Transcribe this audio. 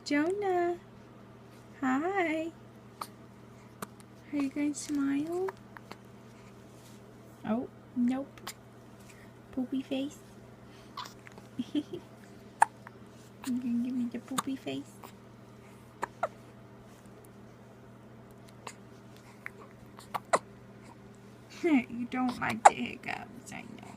Jonah, hi. Are you going to smile? Oh, nope. Poopy face. You gonna give me the poopy face? You don't like the hiccups, I know.